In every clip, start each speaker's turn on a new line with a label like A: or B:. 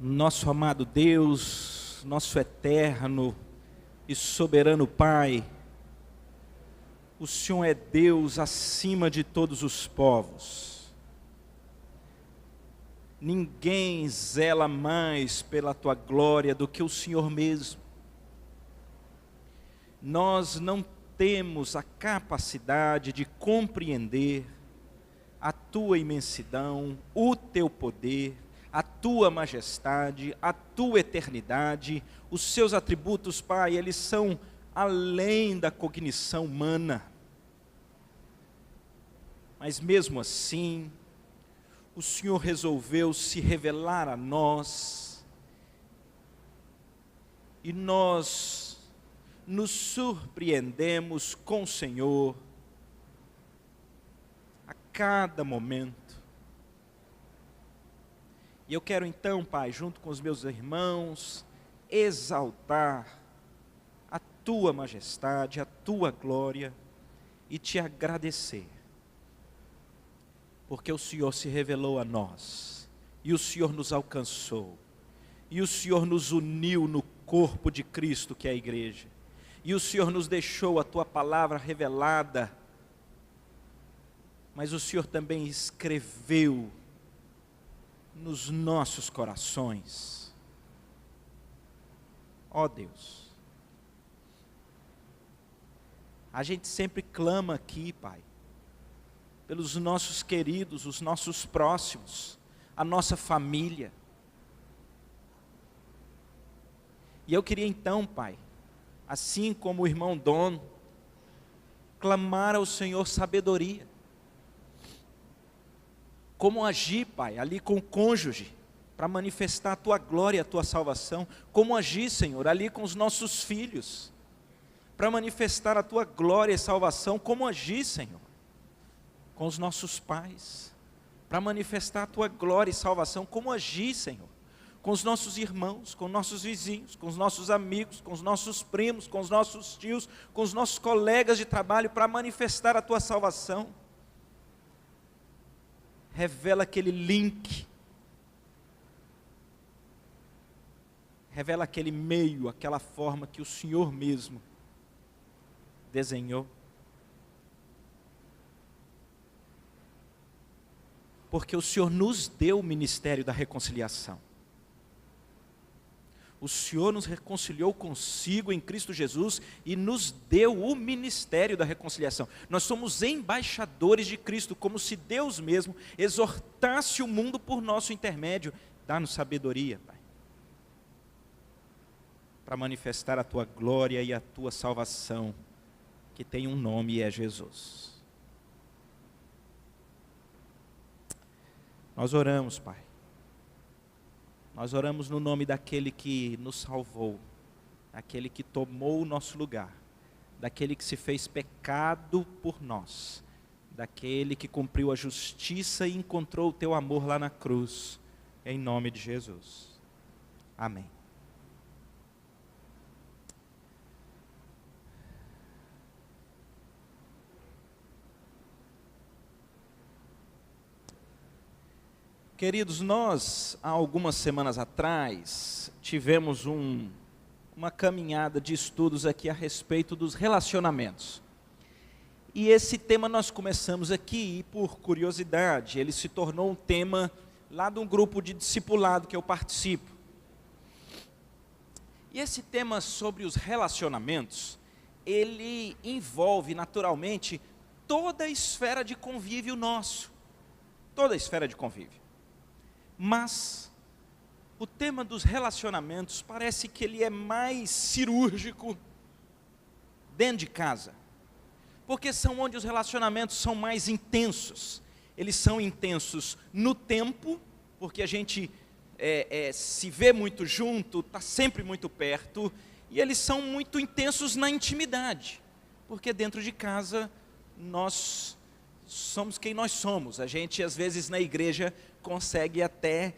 A: Nosso amado Deus, nosso eterno e soberano Pai, o Senhor é Deus acima de todos os povos. Ninguém zela mais pela tua glória do que o Senhor mesmo. Nós não temos a capacidade de compreender a tua imensidão, o teu poder, a tua majestade, a tua eternidade, os seus atributos, Pai, eles são além da cognição humana. Mas mesmo assim, o Senhor resolveu se revelar a nós, e nós nos surpreendemos com o Senhor a cada momento. E eu quero então, Pai, junto com os meus irmãos, exaltar a tua majestade, a tua glória e te agradecer, porque o Senhor se revelou a nós, e o Senhor nos alcançou, e o Senhor nos uniu no corpo de Cristo, que é a igreja, e o Senhor nos deixou a tua palavra revelada, mas o Senhor também escreveu nos nossos corações. Ó Deus, a gente sempre clama aqui, Pai, pelos nossos queridos, os nossos próximos, a nossa família. E eu queria então, Pai, assim como o irmão Dom, clamar ao Senhor sabedoria. Como agir, Pai, ali com o cônjuge, para manifestar a tua glória, a tua salvação. Como agir, Senhor, ali com os nossos filhos, para manifestar a tua glória e salvação. Como agir, Senhor, com os nossos pais, para manifestar a tua glória e salvação. Como agir, Senhor, com os nossos irmãos, com os nossos vizinhos, com os nossos amigos, com os nossos primos, com os nossos tios, com os nossos colegas de trabalho, para manifestar a tua salvação. Revela aquele link, revela aquele meio, aquela forma que o Senhor mesmo desenhou. Porque o Senhor nos deu o ministério da reconciliação. O Senhor nos reconciliou consigo em Cristo Jesus e nos deu o ministério da reconciliação. Nós somos embaixadores de Cristo, como se Deus mesmo exortasse o mundo por nosso intermédio. Dá-nos sabedoria, Pai, para manifestar a tua glória e a tua salvação, que tem um nome e é Jesus. Nós oramos, Pai. Nós oramos no nome daquele que nos salvou, daquele que tomou o nosso lugar, daquele que se fez pecado por nós, daquele que cumpriu a justiça e encontrou o teu amor lá na cruz, em nome de Jesus. Amém. Queridos, nós, há algumas semanas atrás, tivemos uma caminhada de estudos aqui a respeito dos relacionamentos. E esse tema nós começamos aqui, e por curiosidade, ele se tornou um tema lá de um grupo de discipulado que eu participo. E esse tema sobre os relacionamentos, ele envolve naturalmente toda a esfera de convívio nosso. Toda a esfera de convívio. Mas o tema dos relacionamentos parece que ele é mais cirúrgico dentro de casa, porque são onde os relacionamentos são mais intensos. Eles são intensos no tempo, porque a gente se vê muito junto, está sempre muito perto, e eles são muito intensos na intimidade, porque dentro de casa nós somos quem nós somos. A gente às vezes na igreja consegue até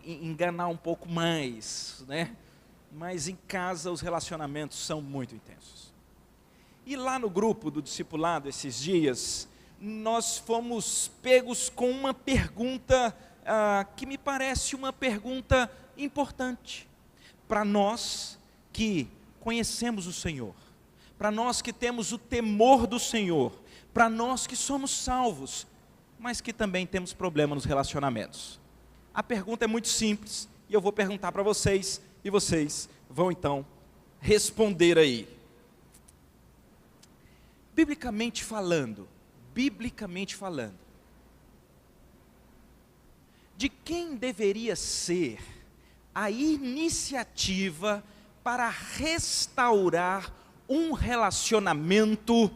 A: enganar um pouco mais, né? Mas em casa os relacionamentos são muito intensos. E lá no grupo do discipulado esses dias, nós fomos pegos com uma pergunta que me parece uma pergunta importante para nós que conhecemos o Senhor, para nós que temos o temor do Senhor, para nós que somos salvos, mas que também temos problema nos relacionamentos. A pergunta é muito simples, e eu vou perguntar para vocês, e vocês vão então responder aí. Biblicamente falando, de quem deveria ser a iniciativa para restaurar um relacionamento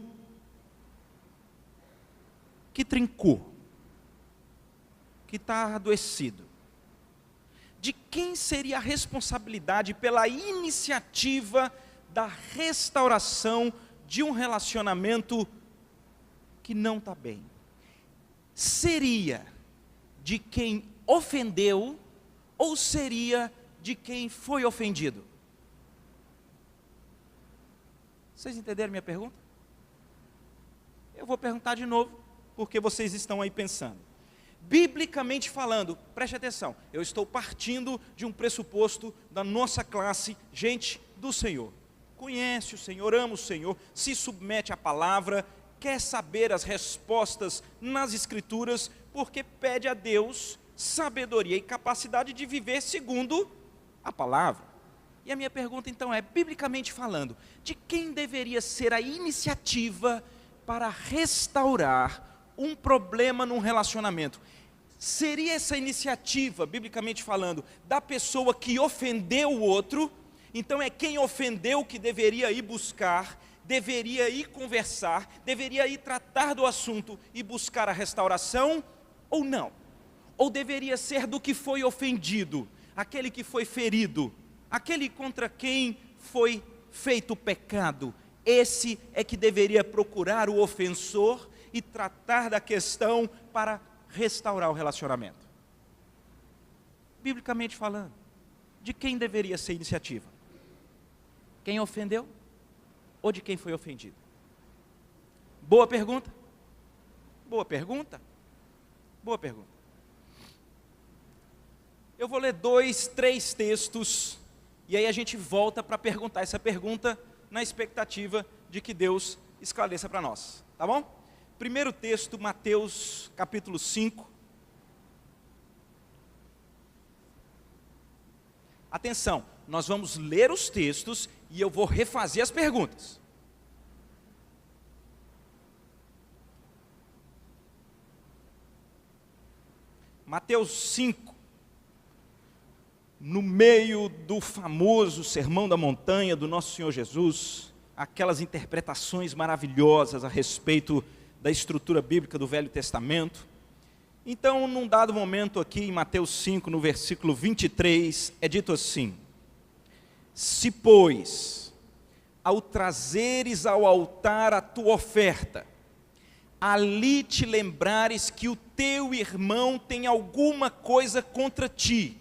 A: que trincou, que está adoecido? De quem seria a responsabilidade pela iniciativa da restauração de um relacionamento que não está bem? Seria de quem ofendeu ou seria de quem foi ofendido? Vocês entenderam minha pergunta? Eu vou perguntar de novo, porque vocês estão aí pensando. Biblicamente falando, preste atenção, eu estou partindo de um pressuposto da nossa classe, gente do Senhor. Conhece o Senhor, ama o Senhor, se submete à palavra, quer saber as respostas nas Escrituras, porque pede a Deus sabedoria e capacidade de viver segundo a palavra. E a minha pergunta então é, biblicamente falando, de quem deveria ser a iniciativa para restaurar um problema num relacionamento? Seria essa iniciativa, biblicamente falando, da pessoa que ofendeu o outro? Então é quem ofendeu que deveria ir buscar, deveria ir conversar, deveria ir tratar do assunto e buscar a restauração, ou não? Ou deveria ser do que foi ofendido, aquele que foi ferido, aquele contra quem foi feito o pecado? Esse é que deveria procurar o ofensor e tratar da questão para restaurar o relacionamento. Biblicamente falando, de quem deveria ser a iniciativa? Quem ofendeu ou de quem foi ofendido? Boa pergunta? Boa pergunta? Boa pergunta. Eu vou ler 2, 3 textos, e aí a gente volta para perguntar essa pergunta, na expectativa de que Deus esclareça para nós, tá bom? Primeiro texto, Mateus capítulo 5. Atenção, nós vamos ler os textos e eu vou refazer as perguntas. Mateus 5, no meio do famoso Sermão da Montanha do nosso Senhor Jesus, aquelas interpretações maravilhosas a respeito da estrutura bíblica do Velho Testamento. Então, num dado momento aqui em Mateus 5, no versículo 23, é dito assim: se, pois, ao trazeres ao altar a tua oferta, ali te lembrares que o teu irmão tem alguma coisa contra ti,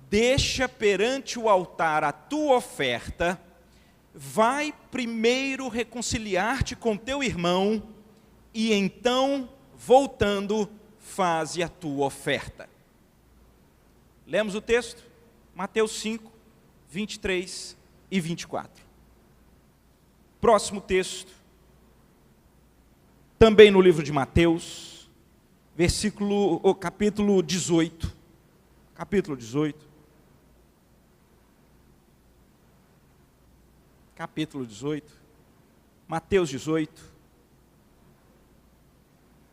A: deixa perante o altar a tua oferta, vai primeiro reconciliar-te com teu irmão, e então, voltando, faze a tua oferta. Lemos o texto? Mateus 5, 23 e 24. Próximo texto, também no livro de Mateus, capítulo 18. Capítulo 18. Capítulo 18. Mateus 18.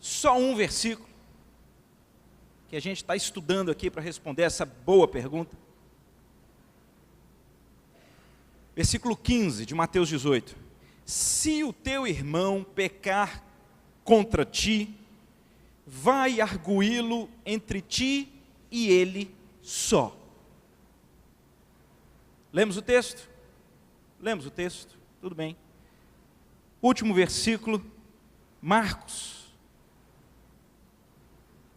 A: Só um versículo que a gente está estudando aqui para responder essa boa pergunta. Versículo 15 de Mateus 18. Se o teu irmão pecar contra ti, vai arguí-lo entre ti e ele só. Lemos o texto? Lemos o texto? Tudo bem. Último versículo, Marcos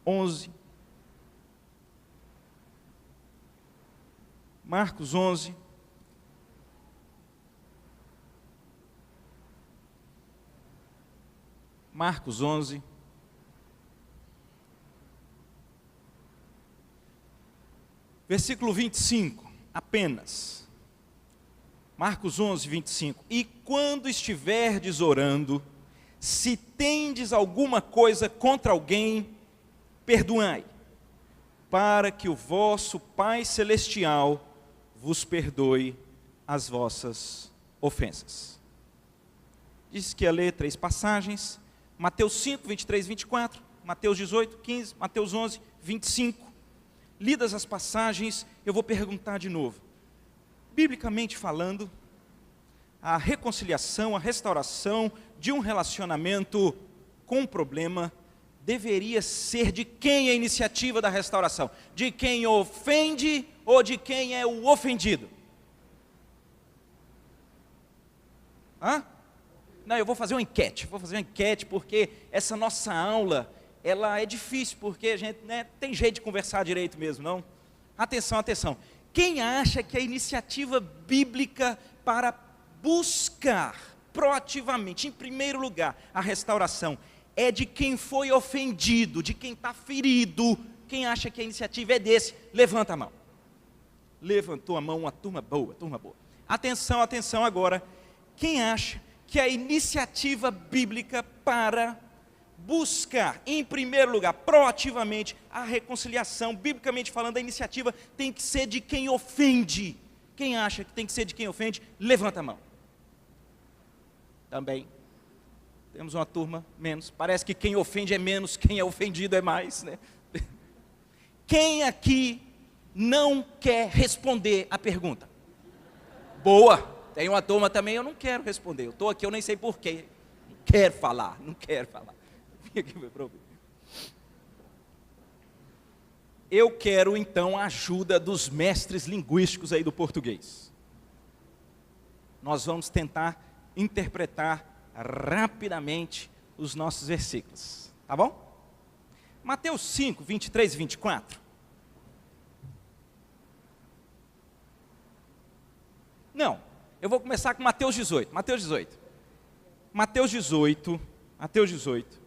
A: 11. Marcos 11. Marcos 11. Versículo 25, apenas. Marcos 11, 25. E quando estiverdes orando, se tendes alguma coisa contra alguém, perdoai, para que o vosso Pai Celestial vos perdoe as vossas ofensas. Diz que ia ler 3 passagens, Mateus 5, 23, 24, Mateus 18, 15, Mateus 11, 25. Lidas as passagens, eu vou perguntar de novo. Biblicamente falando, a reconciliação, a restauração de um relacionamento com problema deveria ser de quem é a iniciativa da restauração? De quem ofende ou de quem é o ofendido? Hã? Não, eu vou fazer uma enquete, porque essa nossa aula, ela é difícil, porque a gente tem jeito de conversar direito mesmo, não? Atenção, atenção. Quem acha que a iniciativa bíblica para buscar proativamente, em primeiro lugar, a restauração, é de quem foi ofendido, de quem está ferido? Quem acha que a iniciativa é desse, levanta a mão. Levantou a mão, uma turma boa, turma boa. Atenção, atenção agora. Quem acha que a iniciativa bíblica para buscar, em primeiro lugar, proativamente, a reconciliação, biblicamente falando, a iniciativa tem que ser de quem ofende? Quem acha que tem que ser de quem ofende, levanta a mão. Também. Temos uma turma menos. Parece que quem ofende é menos, quem é ofendido é mais, né? Quem aqui não quer responder a pergunta? Boa. Tem uma turma também, eu não quero responder. Eu estou aqui, eu nem sei porquê. Não quero falar. Vim aqui para ouvir. Eu quero então a ajuda dos mestres linguísticos aí do português. Nós vamos tentar interpretar rapidamente os nossos versículos, tá bom? Mateus 5, 23 e 24. Não, eu vou começar com Mateus 18. Mateus 18.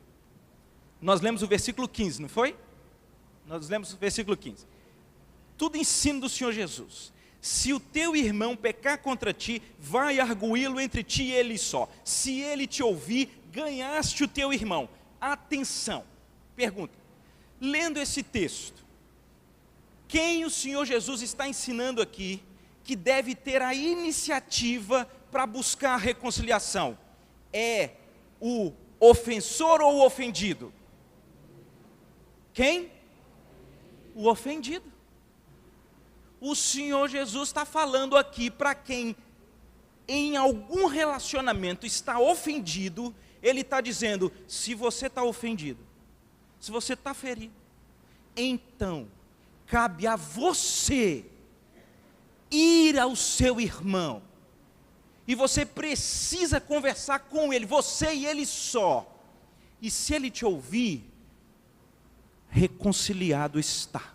A: Nós lemos o versículo 15, não foi? Nós lemos o versículo 15. Tudo ensino do Senhor Jesus. Se o teu irmão pecar contra ti, vai arguí-lo entre ti e ele só. Se ele te ouvir, ganhaste o teu irmão. Atenção, pergunta, lendo esse texto, quem o Senhor Jesus está ensinando aqui que deve ter a iniciativa para buscar a reconciliação? É o ofensor ou o ofendido? Quem? O ofendido. O Senhor Jesus está falando aqui para quem em algum relacionamento está ofendido. Ele está dizendo, se você está ofendido, se você está ferido, então cabe a você ir ao seu irmão, e você precisa conversar com ele, você e ele só, e se ele te ouvir, reconciliado está.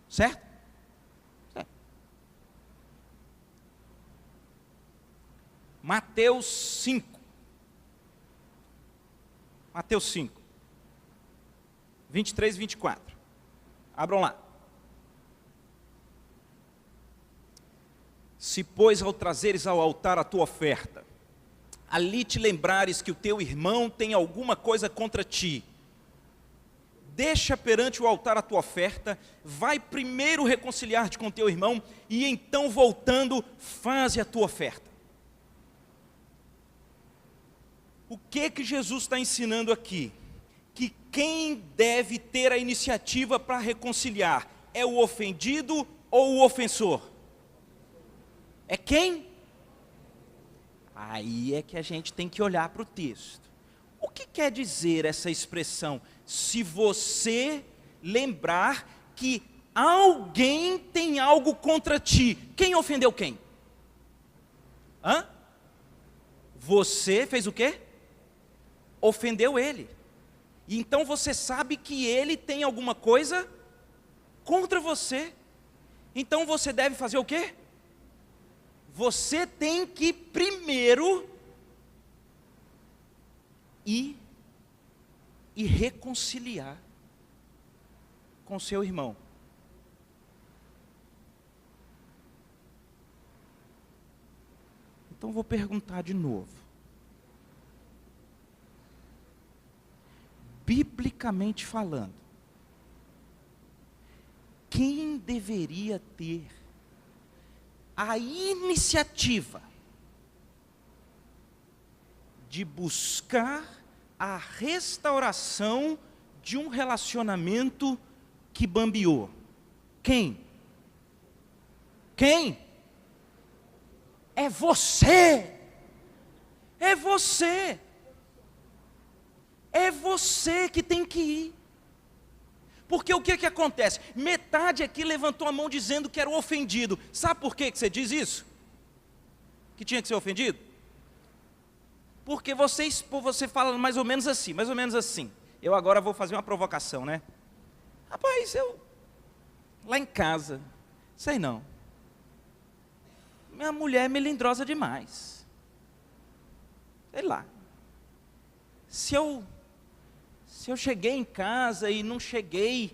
A: Certo? Certo. Mateus 5. Mateus 5. 23 e 24. Abram lá. Se, pois, ao trazeres ao altar a tua oferta, ali te lembrares que o teu irmão tem alguma coisa contra ti, deixa perante o altar a tua oferta, vai primeiro reconciliar-te com teu irmão, e então voltando, faze a tua oferta. O que Jesus está ensinando aqui? Que quem deve ter a iniciativa para reconciliar é o ofendido ou o ofensor? É quem? Aí é que a gente tem que olhar para o texto. O que quer dizer essa expressão? Se você lembrar que alguém tem algo contra ti. Quem ofendeu quem? Hã? Você fez o quê? Ofendeu ele. E então você sabe que ele tem alguma coisa contra você. Então você deve fazer o quê? Você tem que primeiro ir e reconciliar com seu irmão. Então vou perguntar de novo. Biblicamente falando, quem deveria ter a iniciativa de buscar a restauração de um relacionamento que bambeou? Quem? Quem? É você. É você. É você que tem que ir. Porque o que acontece? Metade aqui levantou a mão dizendo que era o ofendido. Sabe por que você diz isso? Que tinha que ser ofendido? Porque você fala mais ou menos assim, mais ou menos assim. Eu agora vou fazer uma provocação, né? Rapaz, lá em casa, sei não. Minha mulher é melindrosa demais. Sei lá. Se eu cheguei em casa e não cheguei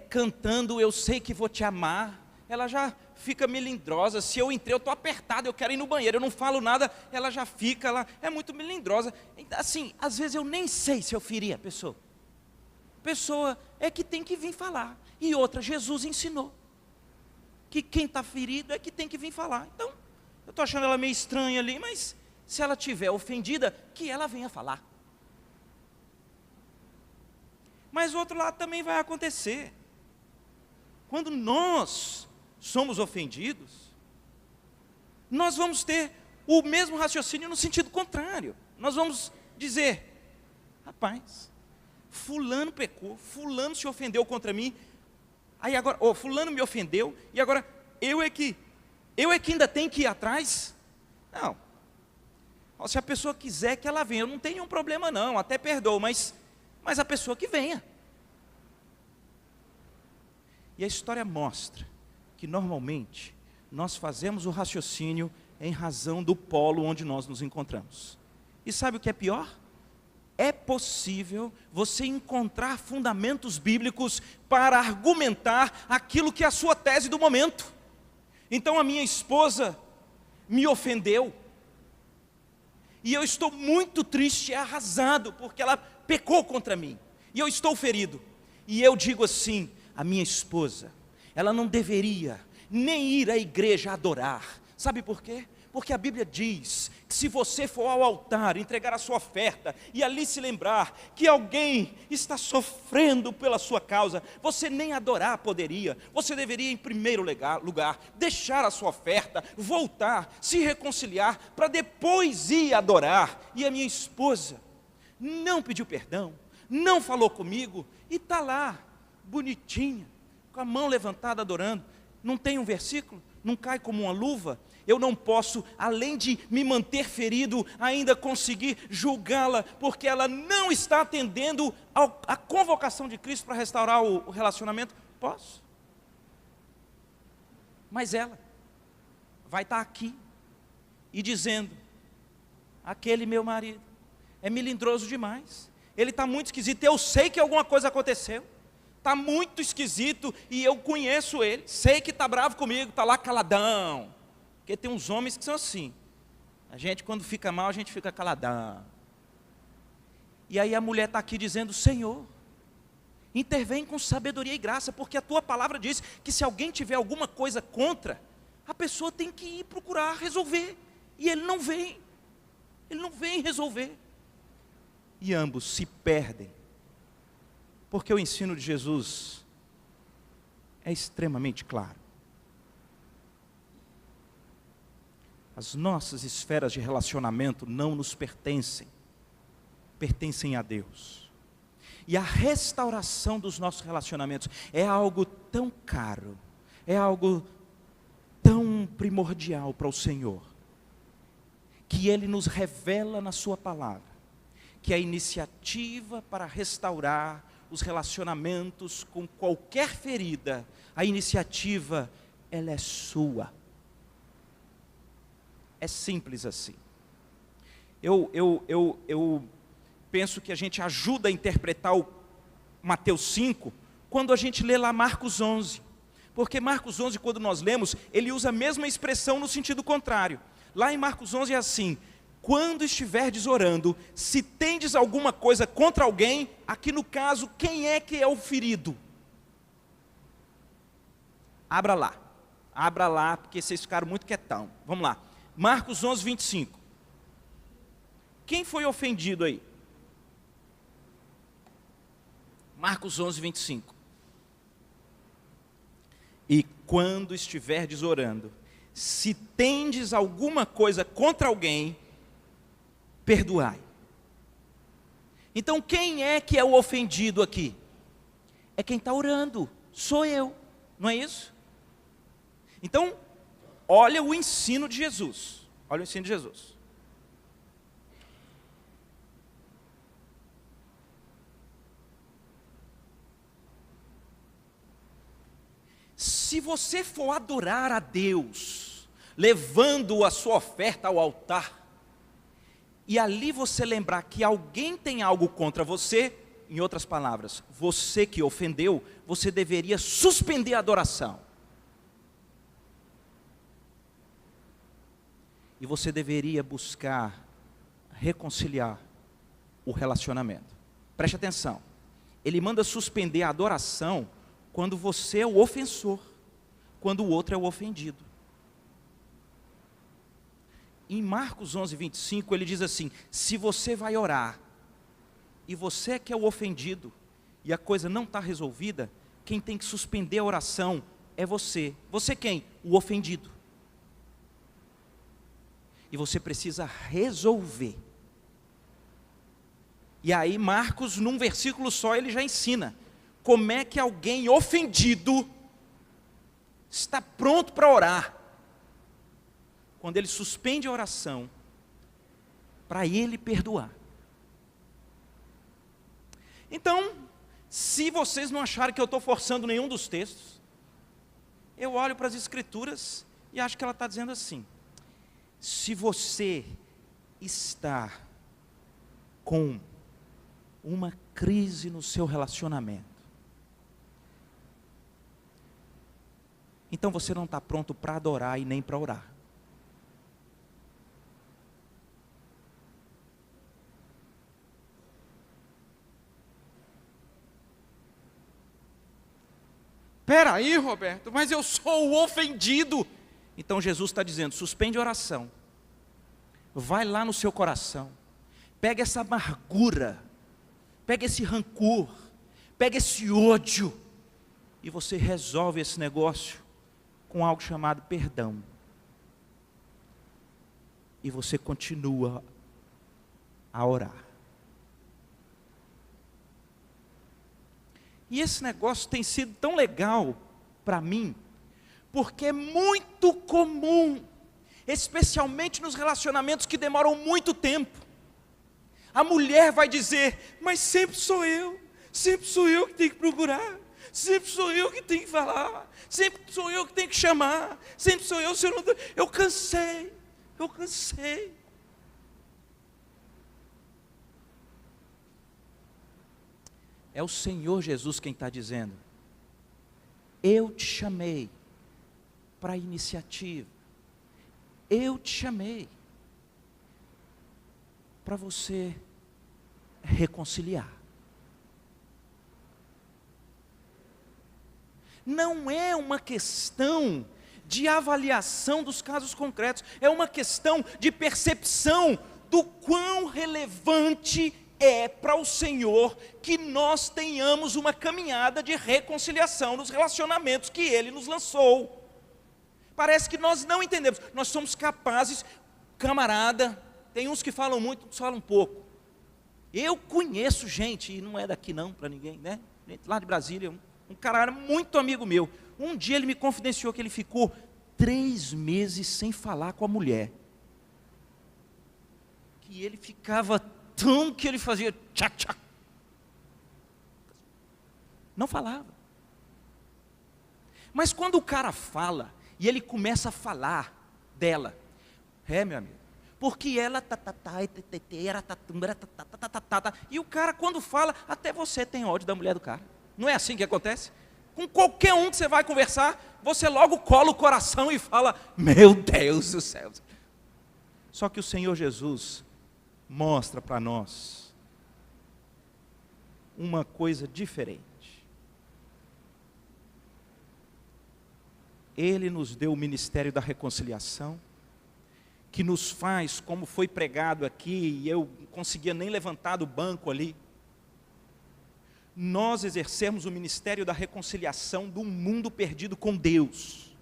A: cantando "Eu sei que vou te amar", ela já fica melindrosa. Se eu entrei, eu estou apertado, eu quero ir no banheiro, eu não falo nada, ela já fica lá, é muito melindrosa. Assim, às vezes eu nem sei se eu feri a pessoa. Pessoa é que tem que vir falar. E outra, Jesus ensinou que quem está ferido é que tem que vir falar. Então, eu estou achando ela meio estranha ali, mas se ela estiver ofendida, que ela venha falar. Mas o outro lado também vai acontecer. Quando nós somos ofendidos, nós vamos ter o mesmo raciocínio no sentido contrário. Nós vamos dizer: rapaz, fulano pecou, fulano se ofendeu contra mim, aí agora, fulano me ofendeu, e agora eu é que ainda tenho que ir atrás? Não. Se a pessoa quiser que ela venha, eu não tenho nenhum problema não, até perdoo, mas a pessoa que venha. E a história mostra que normalmente nós fazemos o raciocínio em razão do polo onde nós nos encontramos. E sabe o que é pior? É possível você encontrar fundamentos bíblicos para argumentar aquilo que é a sua tese do momento. Então a minha esposa me ofendeu, e eu estou muito triste e arrasado, porque ela pecou contra mim, e eu estou ferido. E eu digo assim: a minha esposa, ela não deveria nem ir à igreja adorar. Sabe por quê? Porque a Bíblia diz que se você for ao altar, entregar a sua oferta, e ali se lembrar que alguém está sofrendo pela sua causa, você nem adorar poderia. Você deveria, em primeiro lugar, deixar a sua oferta, voltar, se reconciliar, para depois ir adorar. E a minha esposa não pediu perdão, não falou comigo, e está lá, bonitinha, com a mão levantada adorando. Não tem um versículo? Não cai como uma luva? Eu não posso, além de me manter ferido, ainda conseguir julgá-la, porque ela não está atendendo à convocação de Cristo para restaurar o relacionamento? Posso. Mas ela vai estar aqui e dizendo: aquele meu marido é melindroso demais, ele está muito esquisito, eu sei que alguma coisa aconteceu, está muito esquisito, e eu conheço ele, sei que está bravo comigo, está lá caladão. Porque tem uns homens que são assim, a gente quando fica mal, a gente fica caladão. E aí a mulher está aqui dizendo: Senhor, intervém com sabedoria e graça, porque a tua palavra diz que se alguém tiver alguma coisa contra, a pessoa tem que ir procurar resolver, e ele não vem resolver, e ambos se perdem, porque o ensino de Jesus é extremamente claro. As nossas esferas de relacionamento não nos pertencem, pertencem a Deus. E a restauração dos nossos relacionamentos é algo tão caro, é algo tão primordial para o Senhor, que Ele nos revela na sua palavra, que a iniciativa para restaurar os relacionamentos com qualquer ferida, a iniciativa, ela é sua. É simples assim. Eu penso que a gente ajuda a interpretar o Mateus 5, quando a gente lê lá Marcos 11. Porque Marcos 11, quando nós lemos, ele usa a mesma expressão no sentido contrário. Lá em Marcos 11 é assim: quando estiverdes orando, se tendes alguma coisa contra alguém, aqui no caso, quem é que é o ferido? Abra lá, porque vocês ficaram muito quietão. Vamos lá, Marcos 11, 25. Quem foi ofendido aí? Marcos 11, 25. E quando estiverdes orando, se tendes alguma coisa contra alguém, perdoai. Então quem é que é o ofendido aqui? É quem está orando, sou eu, não é isso? Então, olha o ensino de Jesus, olha o ensino de Jesus. Se você for adorar a Deus, levando a sua oferta ao altar, e ali você lembrar que alguém tem algo contra você, em outras palavras, você que ofendeu, você deveria suspender a adoração. E você deveria buscar reconciliar o relacionamento. Preste atenção, ele manda suspender a adoração quando você é o ofensor, quando o outro é o ofendido. Em Marcos 11, 25, ele diz assim: se você vai orar, e você que é o ofendido, e a coisa não está resolvida, quem tem que suspender a oração é você. Você quem? O ofendido. E você precisa resolver. E aí Marcos, num versículo só, ele já ensina como é que alguém ofendido está pronto para orar. Quando ele suspende a oração, para ele perdoar. Então, se vocês não acharem que eu estou forçando nenhum dos textos, eu olho para as Escrituras e acho que ela está dizendo assim: se você está com uma crise no seu relacionamento, então você não está pronto para adorar e nem para orar. Espera aí, Roberto, mas eu sou o ofendido. Então Jesus está dizendo: suspende a oração, vai lá no seu coração, pega essa amargura, pega esse rancor, pega esse ódio, e você resolve esse negócio com algo chamado perdão. E você continua a orar. E esse negócio tem sido tão legal para mim, porque é muito comum, especialmente nos relacionamentos que demoram muito tempo. A mulher vai dizer: mas sempre sou eu que tenho que procurar, sempre sou eu que tenho que falar, sempre sou eu que tenho que chamar, sempre sou eu, se eu não... eu cansei. É o Senhor Jesus quem está dizendo: eu te chamei para a iniciativa, eu te chamei para você reconciliar. Não é uma questão de avaliação dos casos concretos, é uma questão de percepção do quão relevante é para o Senhor que nós tenhamos uma caminhada de reconciliação nos relacionamentos que Ele nos lançou. Parece que nós não entendemos, nós somos capazes, camarada, tem uns que falam muito, outros falam pouco. Eu conheço gente, e não é daqui não, para ninguém, né? Lá de Brasília, um cara era muito amigo meu. Um dia ele me confidenciou que ele ficou 3 meses sem falar com a mulher. Que ele ficava tão que ele fazia tchac, tchac. Não falava. Mas quando o cara fala, e ele começa a falar dela, meu amigo, porque ela e o cara quando fala, até você tem ódio da mulher do cara. Não é assim que acontece? Com qualquer um que você vai conversar, você logo cola o coração e fala, meu Deus do céu. Só que o Senhor Jesus mostra para nós uma coisa diferente. Ele nos deu o ministério da reconciliação, que nos faz, como foi pregado aqui, e eu não conseguia nem levantar do banco ali, nós exercemos o ministério da reconciliação de um mundo perdido com Deus.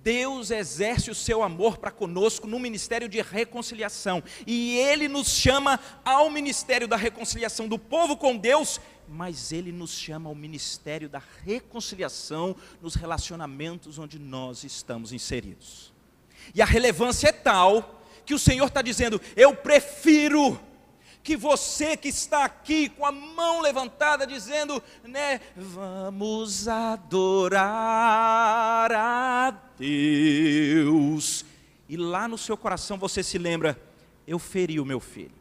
A: Deus exerce o seu amor para conosco no ministério de reconciliação, e Ele nos chama ao ministério da reconciliação do povo com Deus, mas Ele nos chama ao ministério da reconciliação nos relacionamentos onde nós estamos inseridos. E a relevância é tal, que o Senhor está dizendo, eu prefiro que você que está aqui com a mão levantada dizendo, né, vamos adorar a Deus, e lá no seu coração você se lembra, eu feri o meu filho,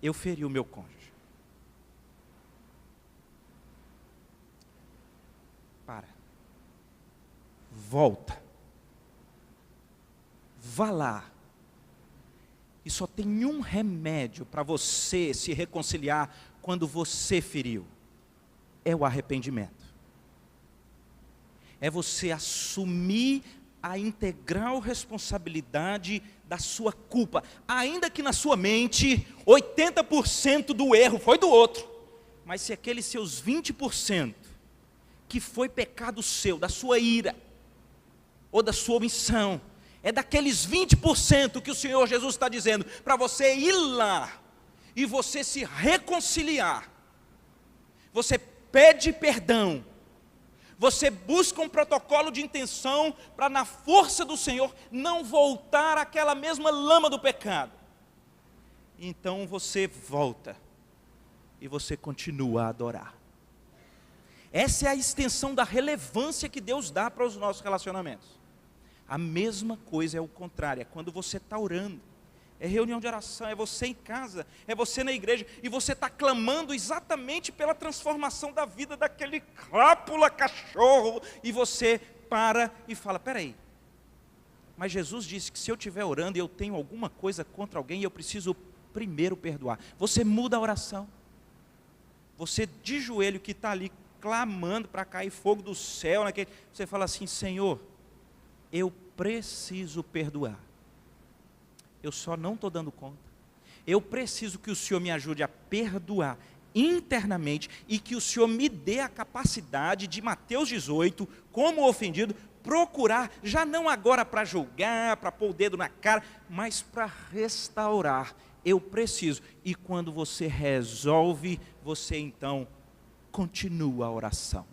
A: eu feri o meu cônjuge. Para, volta, vá lá. E só tem um remédio para você se reconciliar quando você feriu. É o arrependimento. É você assumir a integral responsabilidade da sua culpa. Ainda que na sua mente, 80% do erro foi do outro. Mas se aqueles seus 20%, que foi pecado seu, da sua ira, ou da sua omissão, é daqueles 20% que o Senhor Jesus está dizendo, para você ir lá, e você se reconciliar, você pede perdão, você busca um protocolo de intenção, para na força do Senhor, não voltar àquela mesma lama do pecado. Então você volta, e você continua a adorar. Essa é a extensão da relevância que Deus dá para os nossos relacionamentos. A mesma coisa é o contrário, é quando você está orando, é reunião de oração, é você em casa, é você na igreja, e você está clamando exatamente pela transformação da vida daquele crápula cachorro, e você para e fala, peraí, mas Jesus disse que se eu estiver orando e eu tenho alguma coisa contra alguém, eu preciso primeiro perdoar. Você muda a oração, você de joelho que está ali clamando para cair fogo do céu, você fala assim, Senhor, eu preciso perdoar, eu só não estou dando conta, eu preciso que o Senhor me ajude a perdoar internamente, e que o Senhor me dê a capacidade de Mateus 18, como ofendido, procurar, já não agora para julgar, para pôr o dedo na cara, mas para restaurar, eu preciso, e quando você resolve, você então continua a oração.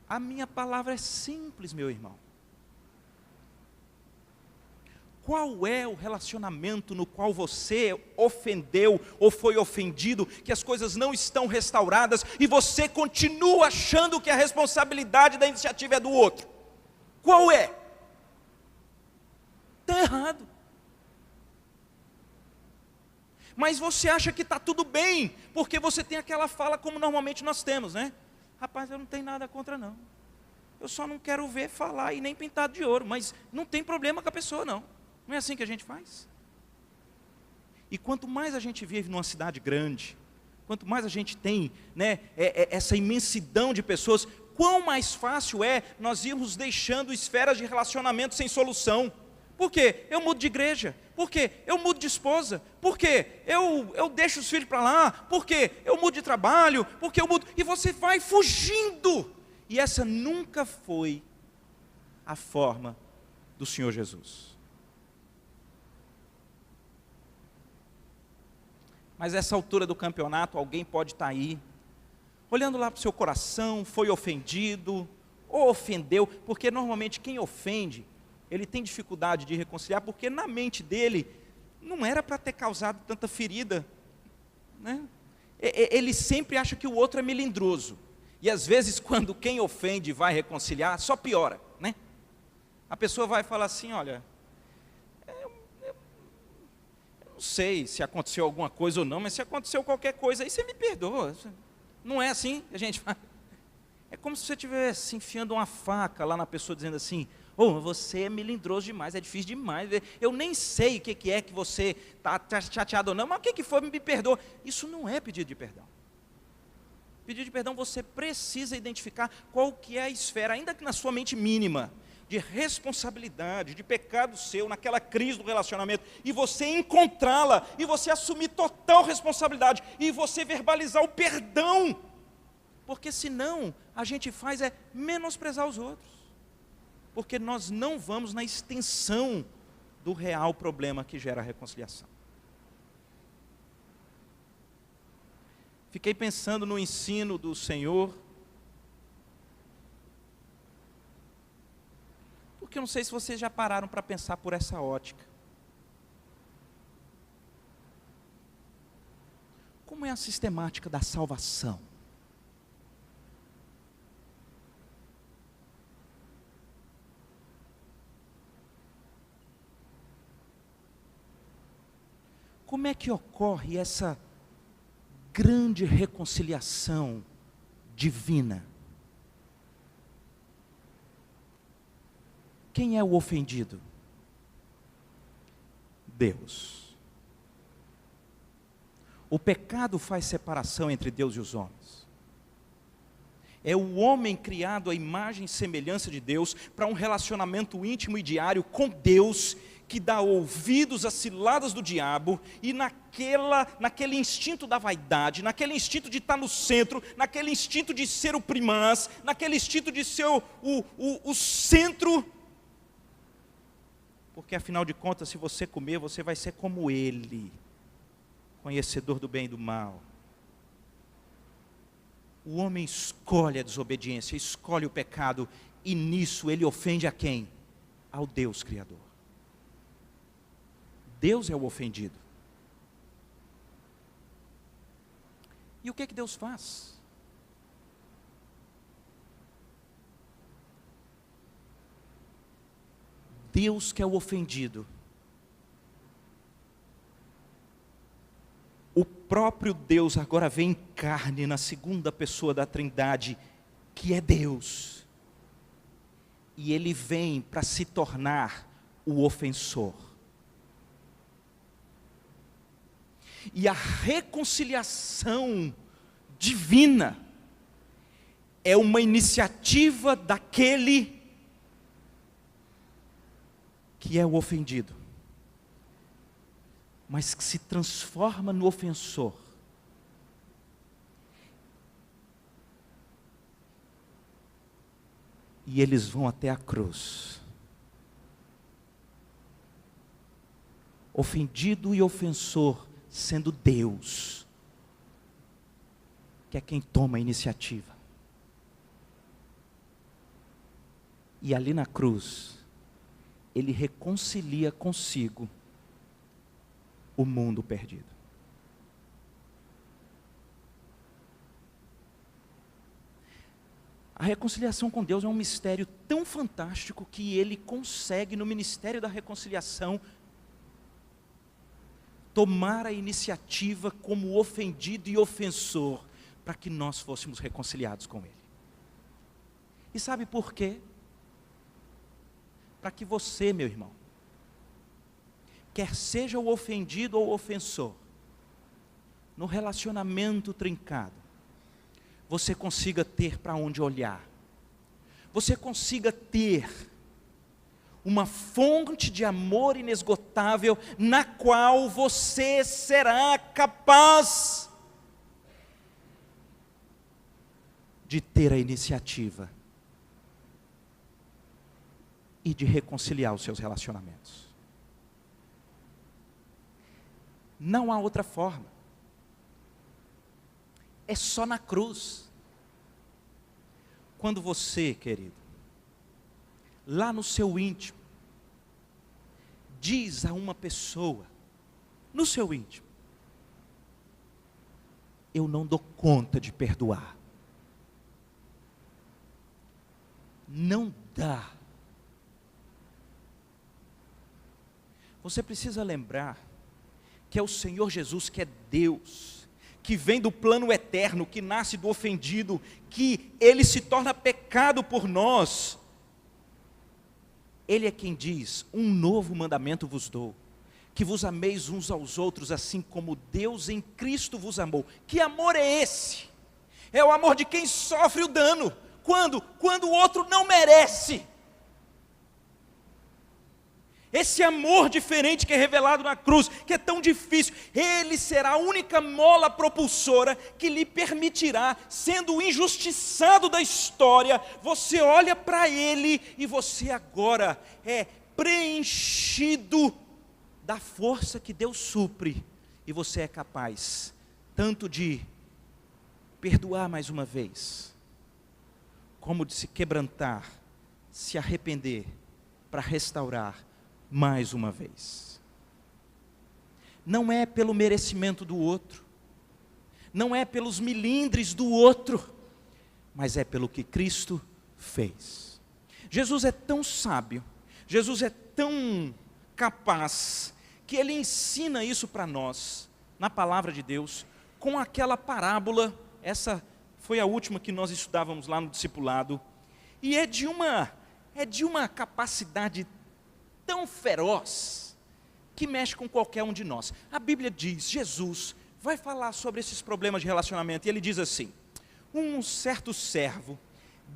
A: A minha palavra é simples, meu irmão. Qual é o relacionamento no qual você ofendeu ou foi ofendido, que as coisas não estão restauradas e você continua achando que a responsabilidade da iniciativa é do outro? Qual é? Está errado. Mas você acha que está tudo bem, porque você tem aquela fala como normalmente nós temos, né? Rapaz, eu não tenho nada contra não, eu só não quero ver falar e nem pintado de ouro, mas não tem problema com a pessoa não, não é assim que a gente faz? E quanto mais a gente vive numa cidade grande, quanto mais a gente tem, né, essa imensidão de pessoas, quão mais fácil é nós irmos deixando esferas de relacionamento sem solução. Por quê? Eu mudo de igreja. Por quê? Eu mudo de esposa. Por quê? Eu deixo os filhos para lá. Por quê? Eu mudo de trabalho. Porque eu mudo. E você vai fugindo. E essa nunca foi a forma do Senhor Jesus. Mas essa altura do campeonato, alguém pode estar aí, olhando lá para o seu coração, foi ofendido, ou ofendeu, porque normalmente quem ofende, ele tem dificuldade de reconciliar, porque na mente dele, não era para ter causado tanta ferida, né? Ele sempre acha que o outro é melindroso, e às vezes quando quem ofende vai reconciliar, só piora, né? A pessoa vai falar assim, olha, eu não sei se aconteceu alguma coisa ou não, mas se aconteceu qualquer coisa, aí você me perdoa. Não é assim que a gente faz. É como se você estivesse enfiando uma faca lá na pessoa, dizendo assim: oh, você é melindroso demais, é difícil demais, eu nem sei o que é que você está chateado ou não, mas o que foi, me perdoa. Isso não é pedido de perdão. Pedido de perdão, você precisa identificar qual que é a esfera, ainda que na sua mente mínima, de responsabilidade, de pecado seu, naquela crise do relacionamento, e você encontrá-la, e você assumir total responsabilidade, e você verbalizar o perdão, porque senão a gente faz é menosprezar os outros, porque nós não vamos na extensão do real problema que gera a reconciliação. Fiquei pensando no ensino do Senhor, porque eu não sei se vocês já pararam para pensar por essa ótica. Como é a sistemática da salvação? Como é que ocorre essa grande reconciliação divina? Quem é o ofendido? Deus. O pecado faz separação entre Deus e os homens. É o homem criado à imagem e semelhança de Deus para um relacionamento íntimo e diário com Deus, que dá ouvidos às ciladas do diabo, e naquele instinto da vaidade, naquele instinto de estar no centro, naquele instinto de ser o primaz, naquele instinto de ser o centro, porque afinal de contas, se você comer, você vai ser como ele, conhecedor do bem e do mal. O homem escolhe a desobediência, escolhe o pecado, e nisso ele ofende a quem? Ao Deus Criador. Deus é o ofendido. E o que Deus faz? Deus que é o ofendido, o próprio Deus agora vem em carne na segunda pessoa da Trindade, que é Deus, e Ele vem para se tornar o ofensor. E a reconciliação divina é uma iniciativa daquele que é o ofendido, mas que se transforma no ofensor. E eles vão até a cruz. Ofendido e ofensor, sendo Deus, que é quem toma a iniciativa. E ali na cruz, Ele reconcilia consigo o mundo perdido. A reconciliação com Deus é um mistério tão fantástico que Ele consegue, no ministério da reconciliação, tomar a iniciativa como ofendido e ofensor, para que nós fôssemos reconciliados com Ele. E sabe por quê? Para que você, meu irmão, quer seja o ofendido ou o ofensor, no relacionamento trincado, você consiga ter para onde olhar, você consiga ter uma fonte de amor inesgotável, na qual você será capaz de ter a iniciativa e de reconciliar os seus relacionamentos. Não há outra forma. É só na cruz. Quando você, querido, lá no seu íntimo, diz a uma pessoa, no seu íntimo: eu não dou conta de perdoar. Não dá. Você precisa lembrar que que é o Senhor Jesus, que é Deus, que vem do plano eterno, que nasce do ofendido, que Ele se torna pecado por nós. Ele é quem diz: um novo mandamento vos dou, que vos ameis uns aos outros, assim como Deus em Cristo vos amou. Que amor é esse? É o amor de quem sofre o dano. Quando? Quando o outro não merece. Esse amor diferente que é revelado na cruz, que é tão difícil, Ele será a única mola propulsora que lhe permitirá, sendo o injustiçado da história, você olha para Ele e você agora é preenchido da força que Deus supre, e você é capaz tanto de perdoar mais uma vez, como de se quebrantar, se arrepender, para restaurar mais uma vez. Não é pelo merecimento do outro, não é pelos milindres do outro, mas é pelo que Cristo fez. Jesus é tão sábio, Jesus é tão capaz, que Ele ensina isso para nós, na palavra de Deus, com aquela parábola. Essa foi a última que nós estudávamos lá no discipulado, e é de uma capacidade tão feroz, que mexe com qualquer um de nós. A Bíblia diz, Jesus vai falar sobre esses problemas de relacionamento, e Ele diz assim: um certo servo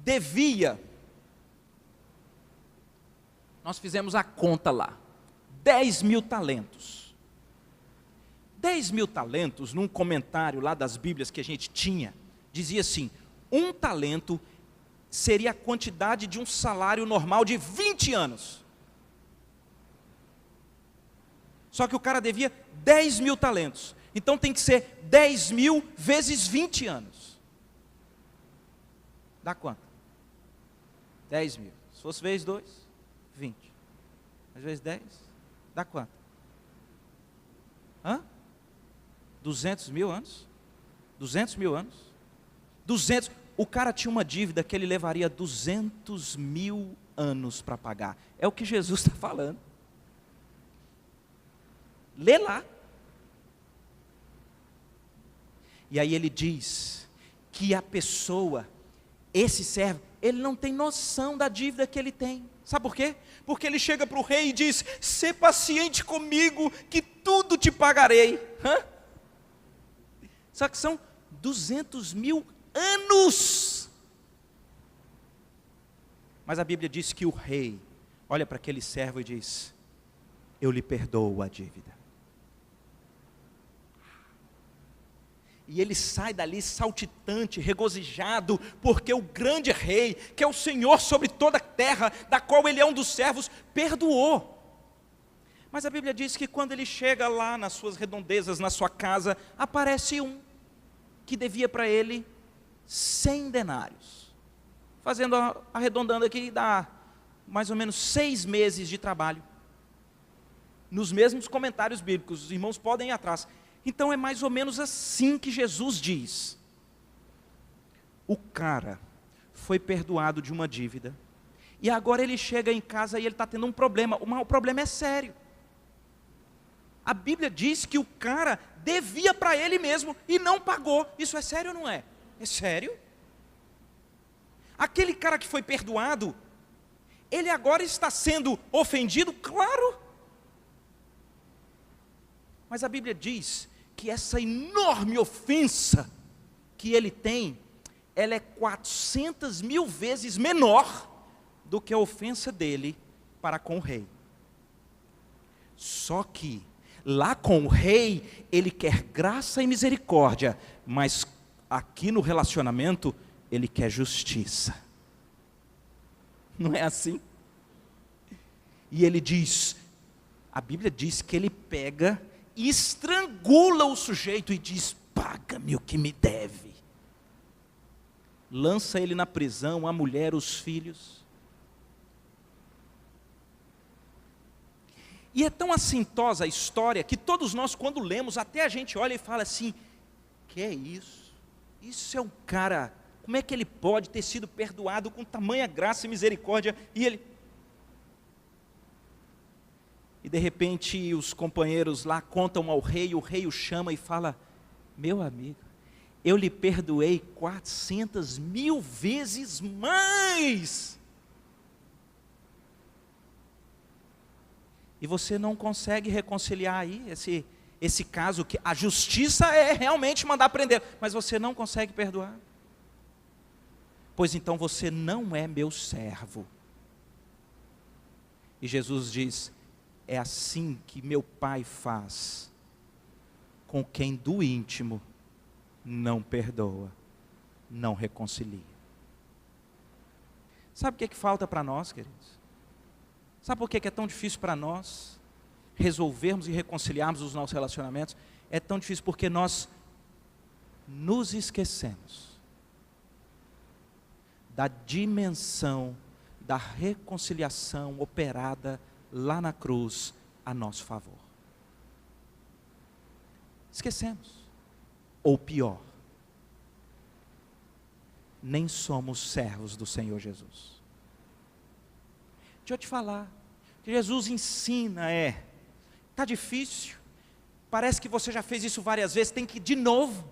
A: devia, nós fizemos a conta lá, 10.000 talentos. 10.000 talentos, num comentário lá das Bíblias que a gente tinha, dizia assim: um talento seria a quantidade de um salário normal de 20 anos. Só que o cara devia 10.000 talentos. Então tem que ser 10.000 vezes 20 anos. Dá quanto? 10.000. Se fosse vezes 2, 20. Às vezes 10, dá quanto? 200.000 anos? 200.000 anos? 200. O cara tinha uma dívida que ele levaria 200.000 anos para pagar. É o que Jesus está falando. Lê lá. E aí ele diz que a pessoa, esse servo, ele não tem noção da dívida que ele tem. Sabe por quê? Porque ele chega para o rei e diz: sê paciente comigo, que tudo te pagarei. Só que são 200.000 anos. Mas a Bíblia diz que o rei olha para aquele servo e diz: eu lhe perdoo a dívida. E ele sai dali saltitante, regozijado, porque o grande rei, que é o Senhor sobre toda a terra, da qual ele é um dos servos, perdoou. Mas a Bíblia diz que quando ele chega lá nas suas redondezas, na sua casa, aparece um que devia para ele 100 denários. Arredondando aqui, dá mais ou menos 6 meses de trabalho. Nos mesmos comentários bíblicos, os irmãos podem ir atrás. Então é mais ou menos assim que Jesus diz. O cara foi perdoado de uma dívida, e agora ele chega em casa e ele está tendo um problema. O problema é sério. A Bíblia diz que o cara devia para ele mesmo e não pagou. Isso é sério ou não é? É sério. Aquele cara que foi perdoado, ele agora está sendo ofendido, claro. Mas a Bíblia diz que essa enorme ofensa que ele tem, ela é 400.000 vezes menor do que a ofensa dele para com o rei. Só que lá com o rei, ele quer graça e misericórdia, mas aqui no relacionamento, ele quer justiça. Não é assim? E ele diz, a Bíblia diz que ele pega e estrangula o sujeito e diz: paga-me o que me deve. Lança ele na prisão, a mulher, os filhos. E é tão assintosa a história que todos nós, quando lemos, até a gente olha e fala assim: que é isso? Isso é um cara, como é que ele pode ter sido perdoado com tamanha graça e misericórdia? E ele... e de repente os companheiros lá contam ao rei, o rei o chama e fala: meu amigo, eu lhe perdoei 400.000 vezes mais. E você não consegue reconciliar aí esse caso, que a justiça é realmente mandar prender, mas você não consegue perdoar. Pois então você não é meu servo. E Jesus diz: é assim que meu Pai faz com quem do íntimo não perdoa, não reconcilia. Sabe o que falta para nós, queridos? Sabe por que é tão difícil para nós resolvermos e reconciliarmos os nossos relacionamentos? É tão difícil porque nós nos esquecemos da dimensão da reconciliação operada lá na cruz a nosso favor. Esquecemos. Ou pior, nem somos servos do Senhor Jesus. Deixa eu te falar, o que Jesus ensina está difícil, parece que você já fez isso várias vezes, tem que ir de novo.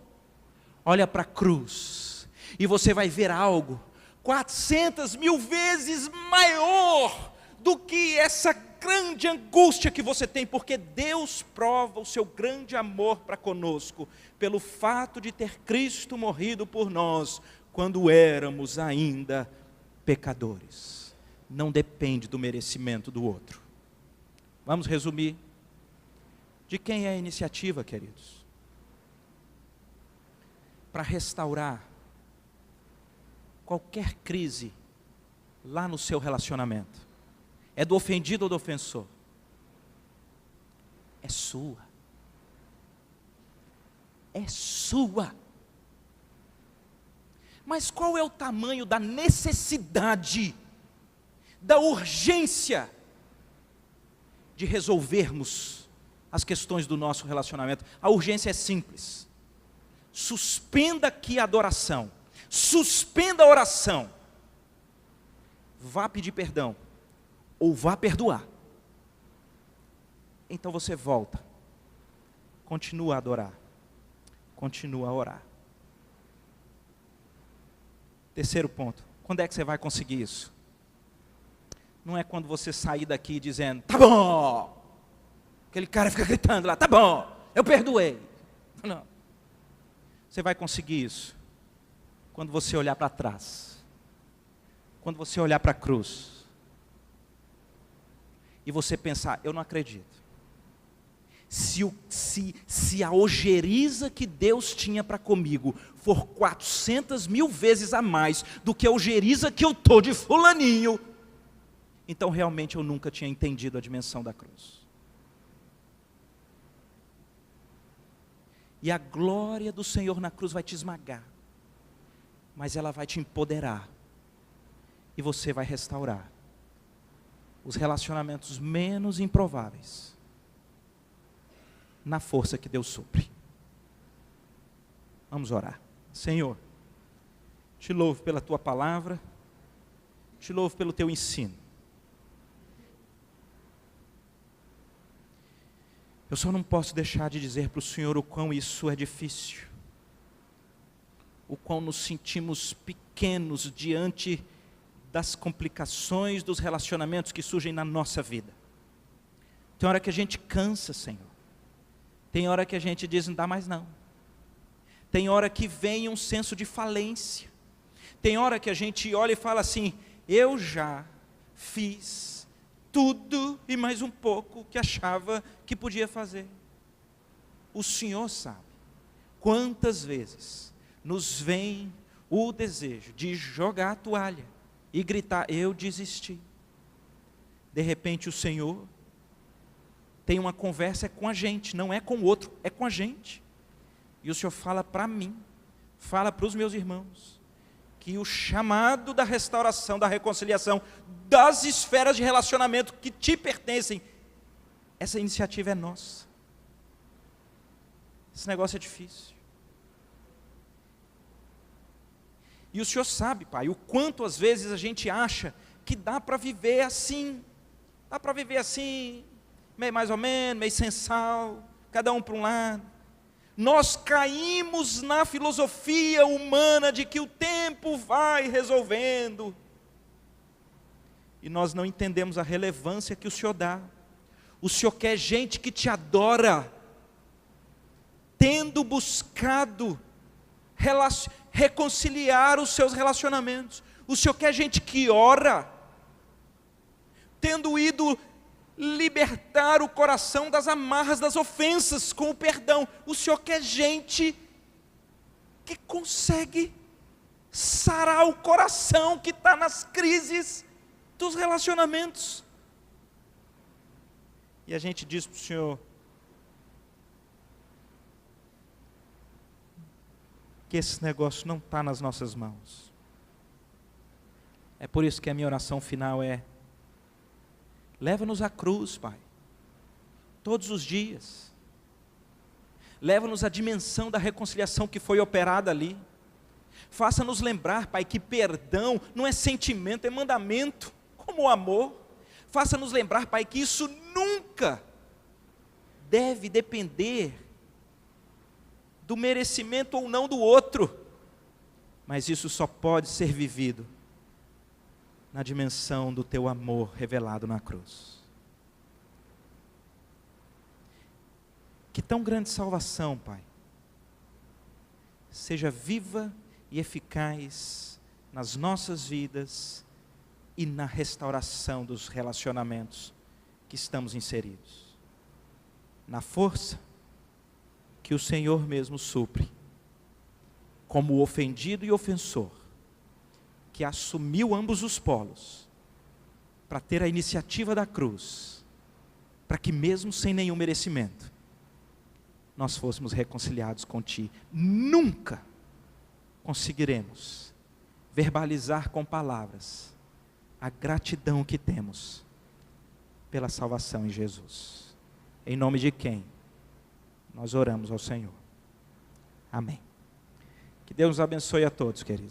A: Olha para a cruz, e você vai ver algo 400.000 vezes maior do que essa grande angústia que você tem, porque Deus prova o seu grande amor para conosco, pelo fato de ter Cristo morrido por nós, quando éramos ainda pecadores. Não depende do merecimento do outro. Vamos resumir. De quem é a iniciativa, queridos? Para restaurar qualquer crise lá no seu relacionamento. É do ofendido ou do ofensor? É sua. É sua. Mas qual é o tamanho da necessidade, da urgência de resolvermos as questões do nosso relacionamento? A urgência é simples. Suspenda aqui a adoração. Suspenda a oração. Vá pedir perdão. Ou vá perdoar. Então você volta. Continua a adorar. Continua a orar. Terceiro ponto. Quando é que você vai conseguir isso? Não é quando você sair daqui dizendo: tá bom. Aquele cara fica gritando lá: tá bom, eu perdoei. Não. Você vai conseguir isso quando você olhar para trás. Quando você olhar para a cruz. E você pensar: eu não acredito. Se a ojeriza que Deus tinha para comigo for 400.000 vezes a mais do que a ojeriza que eu estou de fulaninho, então realmente eu nunca tinha entendido a dimensão da cruz. E a glória do Senhor na cruz vai te esmagar, mas ela vai te empoderar, e você vai restaurar os relacionamentos menos improváveis, na força que Deus supre. Vamos orar. Senhor, te louvo pela tua palavra, te louvo pelo teu ensino. Eu só não posso deixar de dizer para o Senhor o quão isso é difícil, o quão nos sentimos pequenos diante das complicações dos relacionamentos que surgem na nossa vida. Tem hora que a gente cansa, Senhor. Tem hora que a gente diz: não dá mais não. Tem hora que vem um senso de falência. Tem hora que a gente olha e fala assim: eu já fiz tudo e mais um pouco que achava que podia fazer. O Senhor sabe quantas vezes nos vem o desejo de jogar a toalha e gritar: eu desisti. De repente o Senhor tem uma conversa com a gente, não é com o outro, é com a gente. E o Senhor fala para mim, fala para os meus irmãos, que o chamado da restauração, da reconciliação, das esferas de relacionamento que te pertencem, essa iniciativa é nossa. Esse negócio é difícil. E o Senhor sabe, Pai, o quanto às vezes a gente acha que dá para viver assim. Dá para viver assim. meio mais ou menos, meio sem sal, cada um para um lado. Nós caímos na filosofia humana de que o tempo vai resolvendo. E nós não entendemos a relevância que o Senhor dá. O Senhor quer gente que te adora, tendo buscado reconciliar os seus relacionamentos. O Senhor quer gente que ora, tendo ido libertar o coração das amarras, das ofensas, com o perdão. O Senhor quer gente que consegue sarar o coração que está nas crises dos relacionamentos. E a gente diz para o Senhor que esse negócio não está nas nossas mãos. É por isso que a minha oração final é: leva-nos à cruz, Pai, todos os dias. Leva-nos à dimensão da reconciliação que foi operada ali. Faça-nos lembrar, Pai, que perdão não é sentimento, é mandamento, como o amor. Faça-nos lembrar, Pai, que isso nunca deve depender do merecimento ou não do outro, mas isso só pode ser vivido na dimensão do Teu amor revelado na cruz. Que tão grande salvação, Pai, seja viva e eficaz nas nossas vidas e na restauração dos relacionamentos que estamos inseridos. Na força que o Senhor mesmo supre, como o ofendido e ofensor, que assumiu ambos os polos, para ter a iniciativa da cruz, para que mesmo sem nenhum merecimento, nós fôssemos reconciliados com Ti. Nunca conseguiremos verbalizar com palavras a gratidão que temos pela salvação em Jesus. Em nome de quem nós oramos ao Senhor. Amém. Que Deus nos abençoe a todos, queridos.